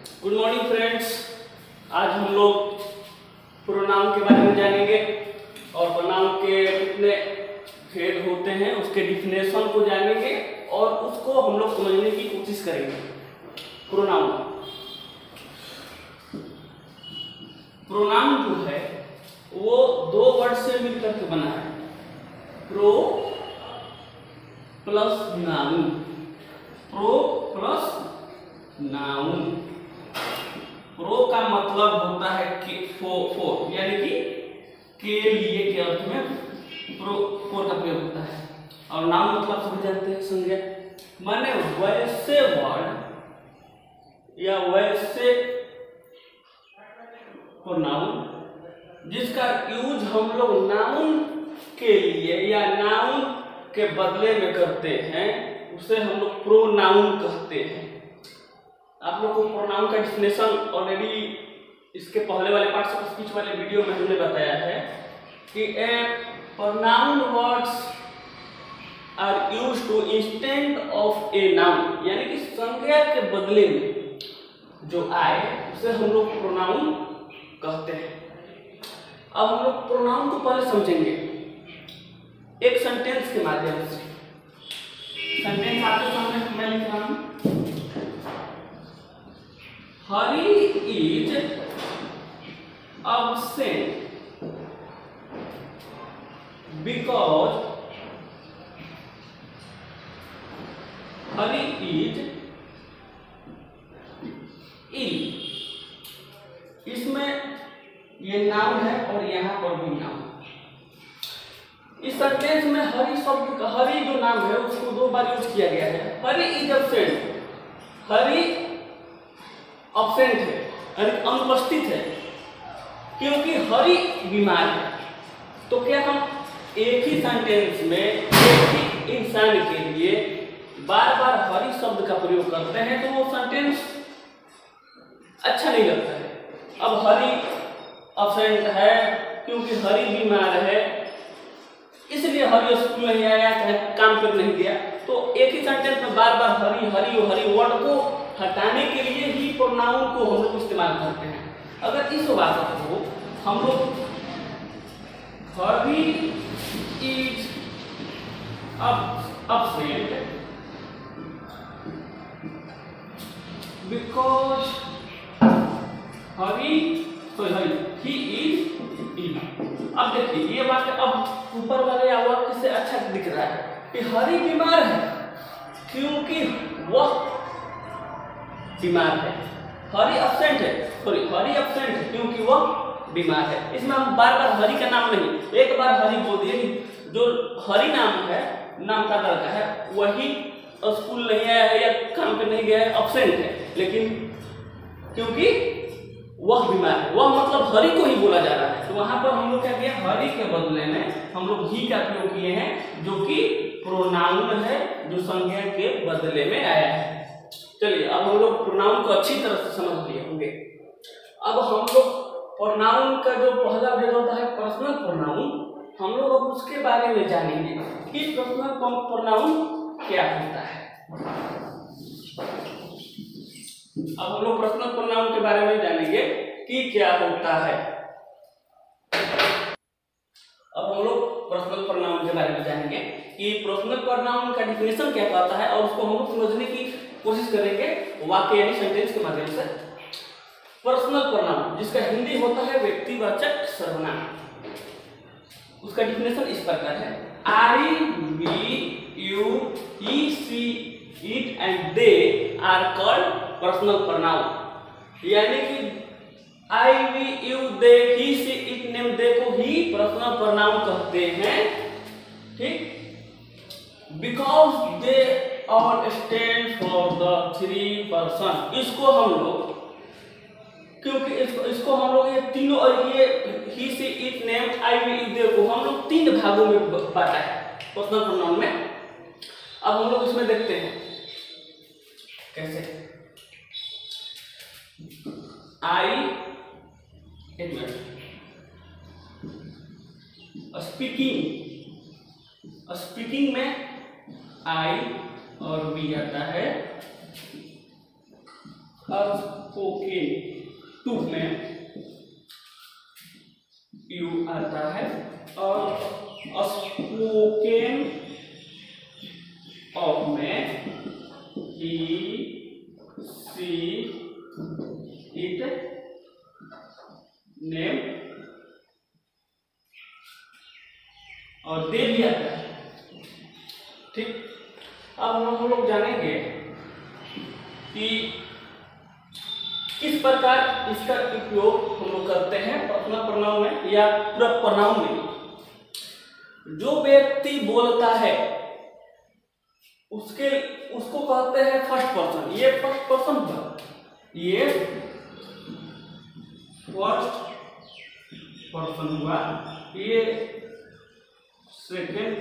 Good morning friends. आज हम लोग प्रोनाउन के बारे में जानेंगे और प्रोनाउन के कितने भेद होते हैं उसके डिफिनेशन को जानेंगे और उसको हम लोग समझने की कोशिश करेंगे। प्रोनाउन जो है वो दो वर्ड से मिलकर के बना है, pro plus noun. Pro plus noun. Pro का मतलब होता है कि फोर, यानी कि के लिए के अर्थ में फोर का प्रयोग होता है। और नाउन मतलब सभी जानते हैं, संज्ञा, माने वैसे वर्ड या वैसे प्रोनाउन जिसका यूज हम लोग नाउन के लिए या नाउन के बदले में करते हैं उसे हम लोग प्रोनाउन कहते हैं। आप लोग को प्रोनाउन का डिफिनेशन ऑलरेडी इसके पहले वाले पार्ट ऑफ स्पीच वाले वीडियो में हमने बताया है कि pronoun words are used to instead of a noun, यानी कि संज्ञा के बदले में जो आए उसे हम लोग प्रोनाउन कहते हैं। अब हम लोग प्रोनाउन को पहले समझेंगे एक सेंटेंस के माध्यम से। सेंटेंस आपके सामने मैं लिख रहा हूं, Hari is absent because Hari is ill. इसमें ये नाउन है और यहां पर भी नाउन। इस सेंटेंस में हरी शब्द का हरी जो नाम है उसको दो बार यूज किया गया है। हरी इज एब्सेंट, हरी एब्सेंट है, हरी अनुपस्थित है क्योंकि हरी बीमार है। तो क्या हम एक ही सेंटेंस में एक ही इंसान के लिए बार बार हरी शब्द का प्रयोग करते हैं तो वो सेंटेंस अच्छा नहीं लगता है। अब हरी एब्सेंट है क्योंकि हरी बीमार है इसलिए हरी स्कूल नहीं आया, चाहे काम पर नहीं गया। तो एक ही सेंटेंस में बार बार हरी हरी और हरी वर्ड को हटाने के लिए ही प्रोनाउन को हम लोग इस्तेमाल करते हैं। अगर इस बात को हम लोग हरी is absent because he is ill। अब देखिए ये बात अब ऊपर वाले वाक्य से अच्छा दिख रहा है कि हरी बीमार है क्योंकि वह बीमार है। हरी एब्सेंट है, सॉरी हरी एब्सेंट है क्योंकि वह बीमार है। इसमें हम बार बार हरी का नाम नहीं, एक बार हरी बोल दिए। जो हरी नाम है, नाम का लड़का है, वही स्कूल नहीं आया है या काम पे नहीं गया है, एब्सेंट है, लेकिन क्योंकि वह बीमार है, वह मतलब हरी को ही बोला जा रहा है। तो वहां पर हम लोग क्या किया, हरी के बदले में हम लोग ही का प्रयोग किए हैं जो कि प्रोनाउन है, जो संज्ञा के बदले में आया है। चलिए अब हम लोग प्रोनाउन को अच्छी तरह से समझ लिए होंगे। अब हम लोग प्रोनाउन का जो पहला भेद होता है पर्सनल प्रोनाउन, हम लोग अब उसके बारे में जानेंगे कि पर्सनल प्रोनाउन क्या होता है। अब हम लोग पर्सनल प्रोनाउन के बारे में जानेंगे कि क्या होता है। अब हम लोग पर्सनल प्रोनाउन के बारे में जानेंगे कि पर्सनल प्रोनाउन का डिफिनेशन क्या कहता है और उसको हम लोग समझने की कोशिश करेंगे वाक्य यानी सेंटेंस के माध्यम से। पर्सनल प्रोनाउन जिसका हिंदी होता है व्यक्तिवाचक सर्वनाम, उसका डिफिनेशन इस प्रकार है, I, we, you, he, she, it and they are called personal pronoun. यानी कि I, we, you, they, he, she, it, name, they को ही पर्सनल प्रोनाउन कहते हैं, ठीक, बिकॉज दे और stand for the three person. इसको हम लोग क्योंकि इसको हम लोग ये तीनों और ये he, she, it, name, I, we, you, they को हम लोग तीन भागों में बांटा है पर्सनल प्रोनाउन में। अब हम लोग इसमें देखते हैं कैसे। आई, एक मिनट, स्पीकिंग में आई और वी आता है, स्पोकन टू में यू आता है और स्पोकन ऑफ में ही सी इट नेम और दे भी आता है। ठीक, अब हम लोग जानेंगे कि किस प्रकार इसका उपयोग हम लोग करते हैं पर्सनल प्रोनाउन में या पूरा प्रोनाउन में। जो व्यक्ति बोलता है उसको कहते हैं फर्स्ट पर्सन। ये फर्स्ट पर्सन हुआ, ये फर्स्ट पर्सन हुआ, ये सेकेंड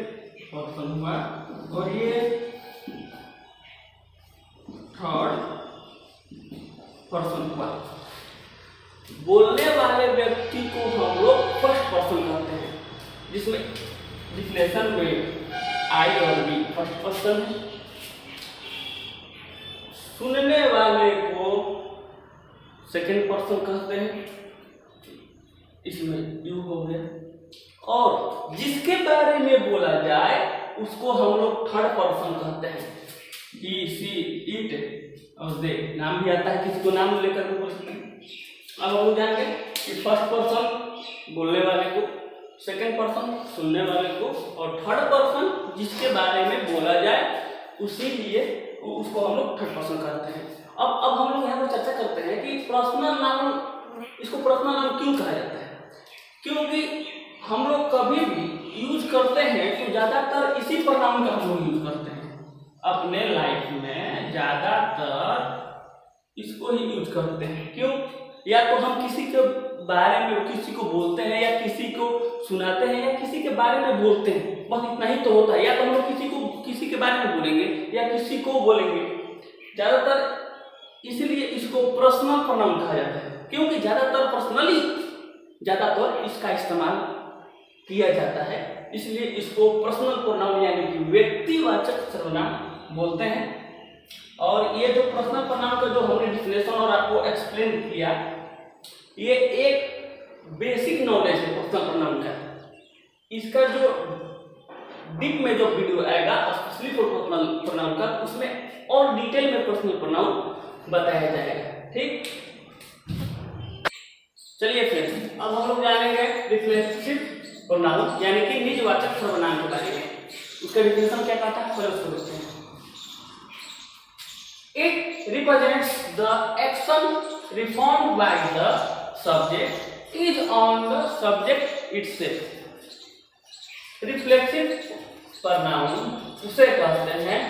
पर्सन हुआ और ये थर्ड पर्सन हुआ। बोलने वाले व्यक्ति को हम लोग फर्स्ट पर्सन कहते हैं, जिसमें डिफिनेशन में आई और बी फर्स्ट पर्सन है। सुनने वाले को सेकेंड पर्सन कहते हैं, इसमें यू हो गया। और जिसके बारे में बोला जाए उसको हम लोग थर्ड पर्सन कहते हैं, ही सी इट और दे। नाम भी आता है, किसी को नाम लेकर के बोल सकते हैं। अब हम लोग जानेंगे कि फर्स्ट पर्सन बोलने वाले को, सेकंड पर्सन सुनने वाले को और थर्ड पर्सन जिसके बारे में बोला जाए उसी लिए उसको हम लोग थर्ड पर्सन कहते हैं। अब हम लोग यहाँ पर चर्चा करते हैं कि पर्सनल नाउन, इसको पर्सनल नाउन क्यों कहा जाता है। क्योंकि हम लोग कभी भी यूज करते हैं तो ज्यादातर इसी प्रोनाउन का हम लोग यूज करते हैं अपने लाइफ में, ज्यादातर इसको ही यूज करते हैं। क्यों? या तो हम किसी के बारे में किसी को बोलते हैं या किसी को सुनाते हैं या किसी के बारे में बोलते हैं, बस इतना ही तो होता है। या तो हम लोग किसी के बारे में बोलेंगे या किसी को बोलेंगे, ज्यादातर इसलिए इसको पर्सनल प्रोनाउन कहा जाता है। क्योंकि ज्यादातर इसका इस्तेमाल किया जाता है, इसलिए इसको पर्सनल प्रोनाउन यानी कि व्यक्तिवाचक सर्वनाम बोलते हैं। और ये जो पर्सनल प्रोनाउन का जो हमने डिफिनेशन और आपको एक्सप्लेन किया, ये एक बेसिक नॉलेज है पर्सनल प्रोनाउन का। इसका जो डीप में जो वीडियो आएगा स्पेशली फॉर पर्सनल प्रोनाउन का, उसमें और डिटेल में पर्सनल प्रोनाउन बताया जाएगा। ठीक, चलिए फिर अब हम लोग जानेंगे रिफ्लेक्सिव प्रोनाउन यानी कि निजवाचक सर्वनाम के बारे में। उसका डिफिनेशन क्या कहता है, पहले उसको देखते हैं। It represents the action performed by the subject is on the subject itself. Reflexive pronoun उसे कहते हैं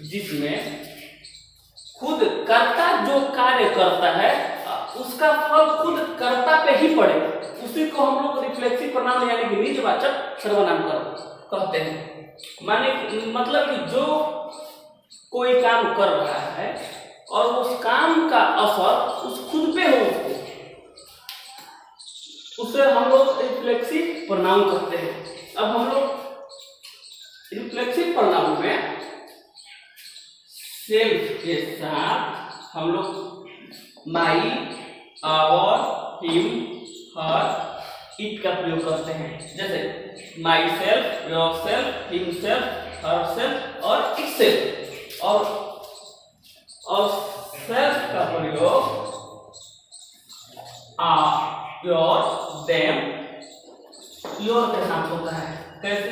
जिसमें खुद कर्ता जो कार्य करता है उसका फल खुद कर्ता पे ही पड़े, उसी को हम लोग रिफ्लेक्सिव प्रोनाउन यानी कि निजवाचक सर्वनाम कहते हैं। माने मतलब कि जो कोई काम कर रहा है और उस काम का असर उस खुद पे हो, उसे हम लोग रिफ्लेक्सिव प्रोनाउन कहते हैं। अब हम लोग रिफ्लेक्सिव प्रोनाउन में सेल्फ के साथ हम लोग माई, आवर, हिम, हर, इट का प्रयोग करते हैं। जैसे my self, your self, him self, her self और इट सेल्फ। और सेल्फ का प्रयोग योर, देम, योर के साथ होता है। कैसे?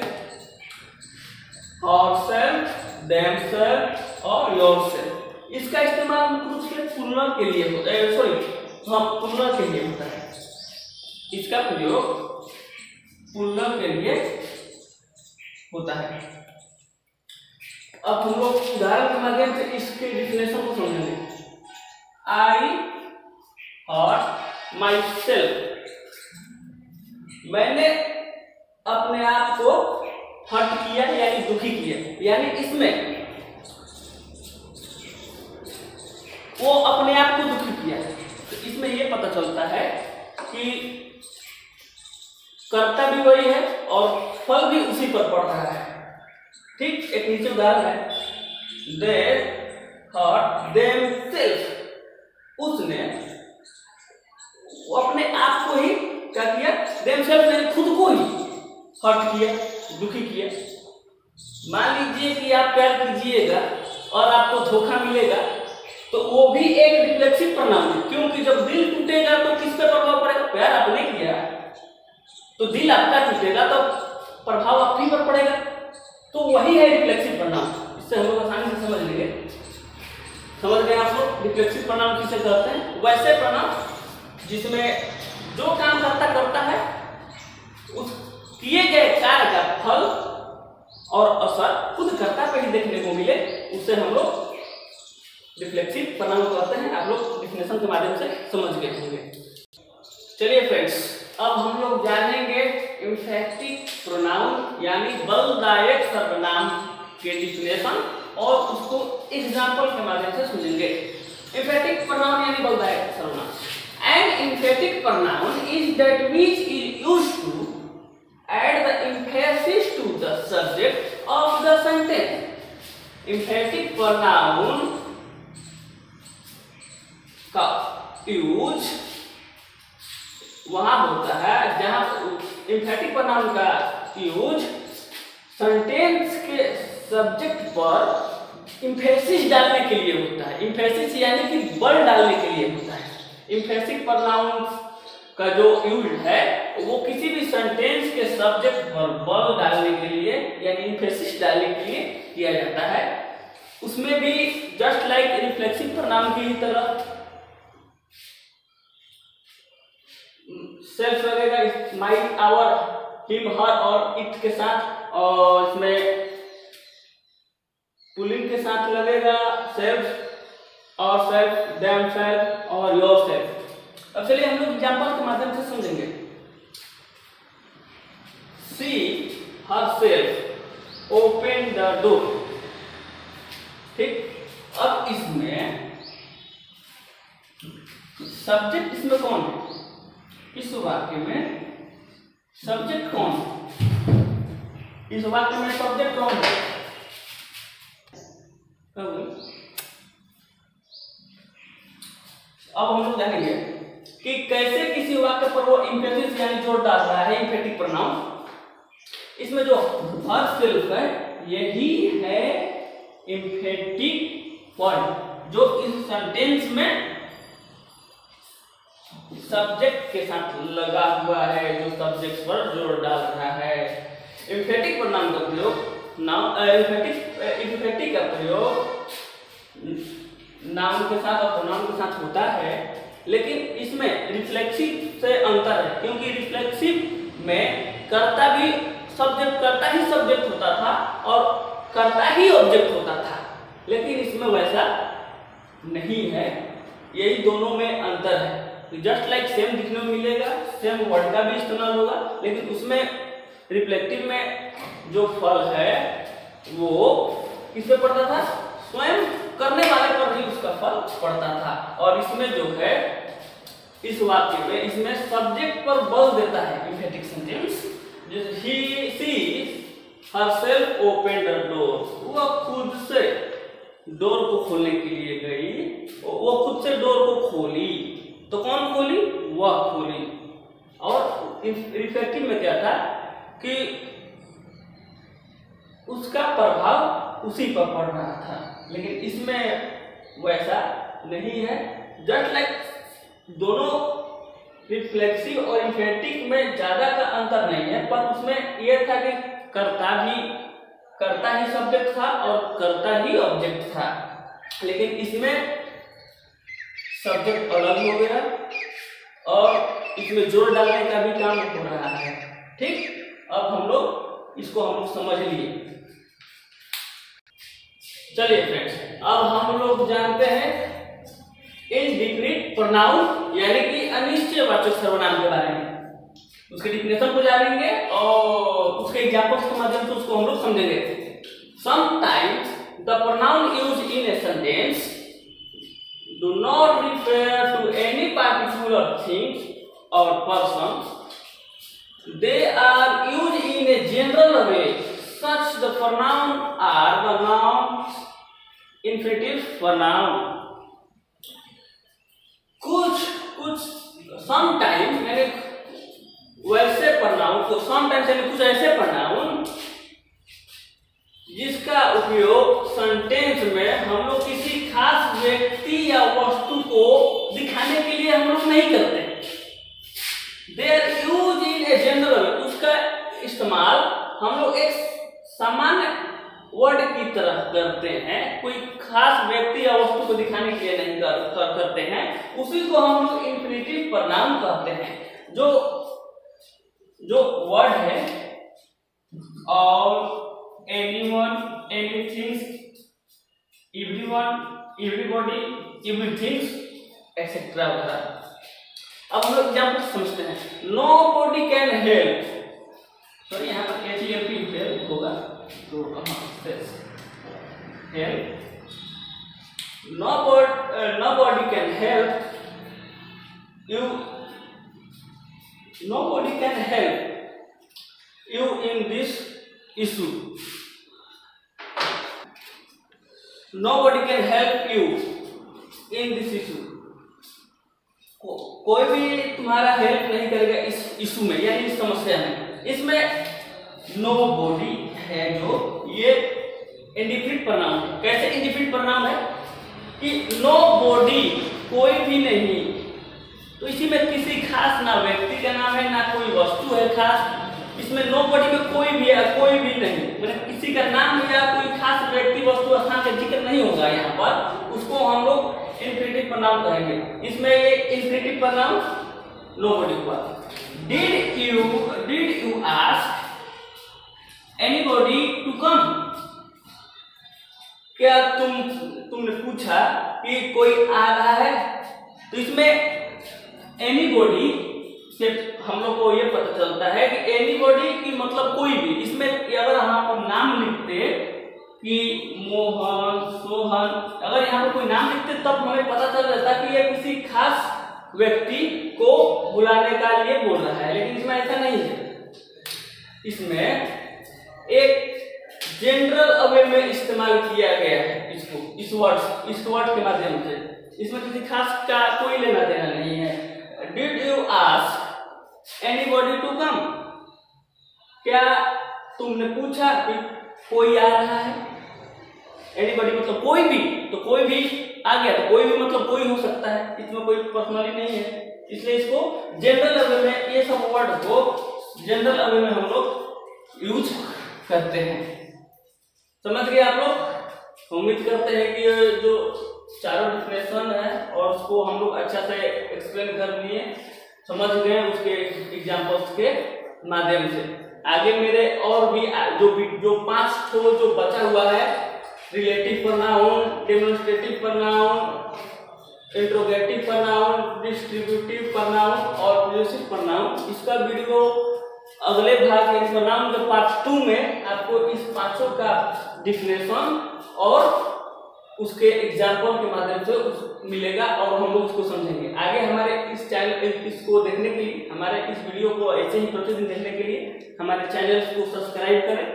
और सेल्फ, देम सेल्फ और योर सेल्फ। इसका इस्तेमाल कुछ के प्लूरल के लिए होता है, प्लूरल के लिए होता है। इसका प्रयोग प्लूरल के लिए होता है। अब हम लोग उदाहरण के माध्यम से इसके डिफिनेशन को समझेंगे। आई हर्ट माई सेल्फ, मैंने अपने आप को हर्ट किया यानी दुखी किया, यानी इसमें वो अपने आप को दुखी किया। तो इसमें ये पता चलता है कि कर्ता भी वही है और फल भी उसी पर पड़ रहा है। ठीक, एक नीचे उदाहरण है, दे हर्ट देमसेल्फ, उसने अपने आप को ही क्या किया, देमसेल्फ ने खुद को ही हर्ट किया, दुखी किया। मान लीजिए कि आप प्यार कीजिएगा और आपको धोखा मिलेगा, तो वो भी एक रिफ्लेक्सिव परिणाम है, क्योंकि जब दिल टूटेगा तो किस पे प्रभाव पड़ेगा? प्यार आपने किया तो दिल आपका टूटेगा तो प्रभाव अपनी पर पड़ेगा, तो वही है रिफ्लेक्सिव परिणाम। इससे हम लोग आसानी से समझ लेंगे। समझ गए आप लोग रिफ्लेक्सिव परिणाम किसे कहते हैं? वैसे परिणाम जिसमें जो काम करता है उस किए गए कार्य का फल और असर खुद कर्ता पे ही देखने को मिले, उससे हम लोग रिफ्लेक्सिव परिणाम कहते हैं। आप लोग डिफिनेशन के माध्यम से समझ गए होंगे। चलिए फ्रेंड्स, अब हम लोग जानेंगे एम्फैटिक प्रोनाउन यानी बलदायक सर्वनाम के डिफिनेशन और उसको एग्जाम्पल के माध्यम से सुनेंगे। एम्फैटिक प्रोनाउन यानी बलदायक सर्वनाम। An emphatic pronoun is that which is used to add the emphasis to the subject of the sentence. Emphatic pronoun का यूज वहां होता है जहां एम्फैटिक प्रोनाउन का यूज सेंटेंस के सब्जेक्ट पर एम्फेसिस डालने के लिए होता है। एम्फेसिस यानी कि बल डालने के लिए होता है। एम्फैटिक प्रोनाउन का जो यूज है वो किसी भी सेंटेंस के सब्जेक्ट पर बल डालने के लिए यानी एम्फेसिस डालने के लिए किया जाता है। उसमें भी जस्ट लाइक रिफ्लेक्सिव प्रोनाउन की तरह सेल्फ लगेगा, माई, आवर, हिम, हर और इट के साथ, और इसमें पुलिंग के साथ लगेगा सेल्फ और सेल्फ, देम सेल्फ और योर सेल्फ। अब चलिए हम लोग एग्जांपल के माध्यम से समझेंगे। सी हरसेल्फ ओपन द डोर। ठीक, अब इसमें सब्जेक्ट इसमें कौन है? इस वाक्य में सब्जेक्ट कौन है? इस वाक्य में सब्जेक्ट कौन है? अब हम लोग जानेंगे कि कैसे किसी वाक्य पर वो एम्फेसिस यानी जोर डाल रहा है एम्फैटिक प्रोनाउन। इसमें जो हरसेल्फ है यही है एम्फैटिक वर्ड जो इस सेंटेंस में सब्जेक्ट के साथ लगा हुआ है, जो सब्जेक्ट पर जोर डाल रहा है। एम्फैटिक प्रोनाउन का प्रयोग एम्फैटिक का प्रयोग नाउन के साथ और प्रोनाउन के साथ होता है, लेकिन इसमें रिफ्लेक्सिव से अंतर है, क्योंकि रिफ्लेक्सिव में कर्ता ही सब्जेक्ट होता था और कर्ता ही ऑब्जेक्ट होता था, लेकिन इसमें वैसा नहीं है। यही दोनों में अंतर है। जस्ट लाइक सेम दिखने में मिलेगा, सेम वर्ड का भी इस्तेमाल होगा, लेकिन उसमें रिफ्लेक्टिव में जो फल है वो किस पे पड़ता था? स्वयं करने वाले पर ही उसका फल पड़ता था। और इसमें जो है इस वाक्य में इसमें सब्जेक्ट पर बल देता है एम्फैटिक सेंटेंस। जैसे ही सी हरसेल्फ ओपन द डोर, वह खुद से डोर को खोलने के लिए गई, वो खुद से डोर को खोली। तो कौन खोली? वह खोली। और रिफ्लेक्टिव में क्या था कि उसका प्रभाव उसी पर पड़ रहा था, लेकिन इसमें वैसा नहीं है। जस्ट लाइक दोनों रिफ्लेक्सिव और एम्फैटिक में ज्यादा का अंतर नहीं है, पर उसमें यह था कि कर्ता ही सब्जेक्ट था और कर्ता ही ऑब्जेक्ट था, लेकिन इसमें सब्जेक्ट अलग हो गया और इसमें जोर डालने का भी काम हो रहा है। ठीक, अब हम लोग समझ लिए। चलिए फ्रेंड्स, अब हम लोग जानते हैं इनडिफिनिट प्रोनाउन यानी कि अनिश्चयवाचक सर्वनाम के बारे में। उसके डिफिनेशन को जानेंगे और उसके एग्जांपल्स के माध्यम से उसको हम लोग समझेंगे। Sometimes the pronoun used in a sentence do not refer to any particular thing or person. They are used in a general way. Such the pronoun are the noun infinitive pronoun. कुछ sometime यानी वैसे pronoun को sometimes यानी कुछ ऐसे pronoun जिसका उपयोग sentence में हम लोग किसी खास व्यक्ति या वस्तु को दिखाने के लिए हम लोग नहीं करते। They are use in a general, उसका इस्तेमाल हम लोग एक सामान्य वर्ड की तरह करते हैं, कोई खास व्यक्ति या वस्तु को दिखाने के लिए नहीं करते हैं। उसी को हम लोग इंफिनिटिव प्रोनाउन कहते हैं। जो वर्ड है और anyone, anything, everyone, everybody, everything, etc. अब हम लोग एग्जाम्पल समझते हैं। Nobody can help, सॉरी यहाँ पर HELP हेल्प होगा तो help, nobody can help you, nobody can help you in this issue, nobody can help you in this issue, कोई भी तुम्हारा हेल्प नहीं करेगा इस इशू में यानी इस समस्या में। इसमें nobody है जो ये इंडिफिनिट प्रोनाउन है। कैसे इंडिफिनिट प्रोनाउन है कि nobody कोई भी नहीं, तो इसी में किसी खास ना व्यक्ति का नाम है ना कोई वस्तु है खास। इसमें nobody में कोई भी है कोई भी नहीं, मतलब किसी का नाम या कोई खास व्यक्ति वस्तु स्थान का जिक्र नहीं होगा यहाँ पर, उसको हम लोग इंफिनिटिव प्रोनाउन कहेंगे। इसमें ये इंफिनिटिव प्रोनाउन nobody हुआ। Did you ask anybody to come? क्या तुमने पूछा कि कोई आ रहा है? तो इसमें anybody से हम लोग को ये पता चलता है कि anybody की मतलब कोई भी। इसमें अगर हम पर नाम लिखते कि मोहन, सोहन, अगर यहाँ पर कोई नाम लिखते तब हमें पता चल जाता कि ये किसी खास व्यक्ति को बुलाने का लिए बोल रहा है, लेकिन इसमें ऐसा नहीं है। इसमें एक जनरल अवे में इस्तेमाल किया गया है इसको, इस वर्ड के माध्यम से। इसमें किसी खास का कोई लेना देना नहीं है। Did you ask anybody to come? क्या तुमने पूछा कि कोई आ रहा है? एनीबॉडी मतलब कोई भी, तो कोई भी आ गया तो कोई भी मतलब कोई हो सकता है, इसमें कोई पर्सनली नहीं है। इसलिए इसको जनरल अवे में, ये सब वर्ड को जनरल अवे में हम लोग यूज करते हैं। समझ गए आप लोग? उम्मीद करते हैं कि ये जो चारों डिफिनेशन है और उसको हम लोग अच्छा से एक्सप्लेन कर लिए, समझ गए उसके एग्जांपल्स के माध्यम से। आगे मेरे और भी जो 5 ठो जो बचा हुआ है, relative pronoun, demonstrative pronoun, interrogative pronoun, distributive pronoun और पोजेसिव प्रोनाउन, इसका वीडियो अगले भाग यानी प्रोनाउन के पार्ट 2 में आपको इस पांचों का डिफिनेशन और उसके एग्जाम्पल के माध्यम से मिलेगा और हम लोग उसको समझेंगे। आगे हमारे इस चैनल इसको देखने के लिए, हमारे इस वीडियो को ऐसे ही प्रतिदिन देखने के लिए हमारे चैनल को सब्सक्राइब करें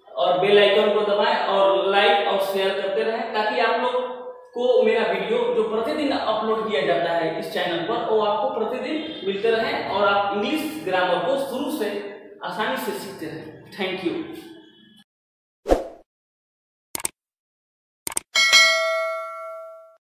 और बेल आइकन को दबाएं और लाइक और शेयर करते रहें, ताकि आप लोग को मेरा वीडियो जो प्रतिदिन अपलोड किया जाता है इस चैनल पर वो आपको प्रतिदिन मिलते रहें और आप इंग्लिश ग्रामर को शुरू से आसानी से सीखते रहें। Thank you.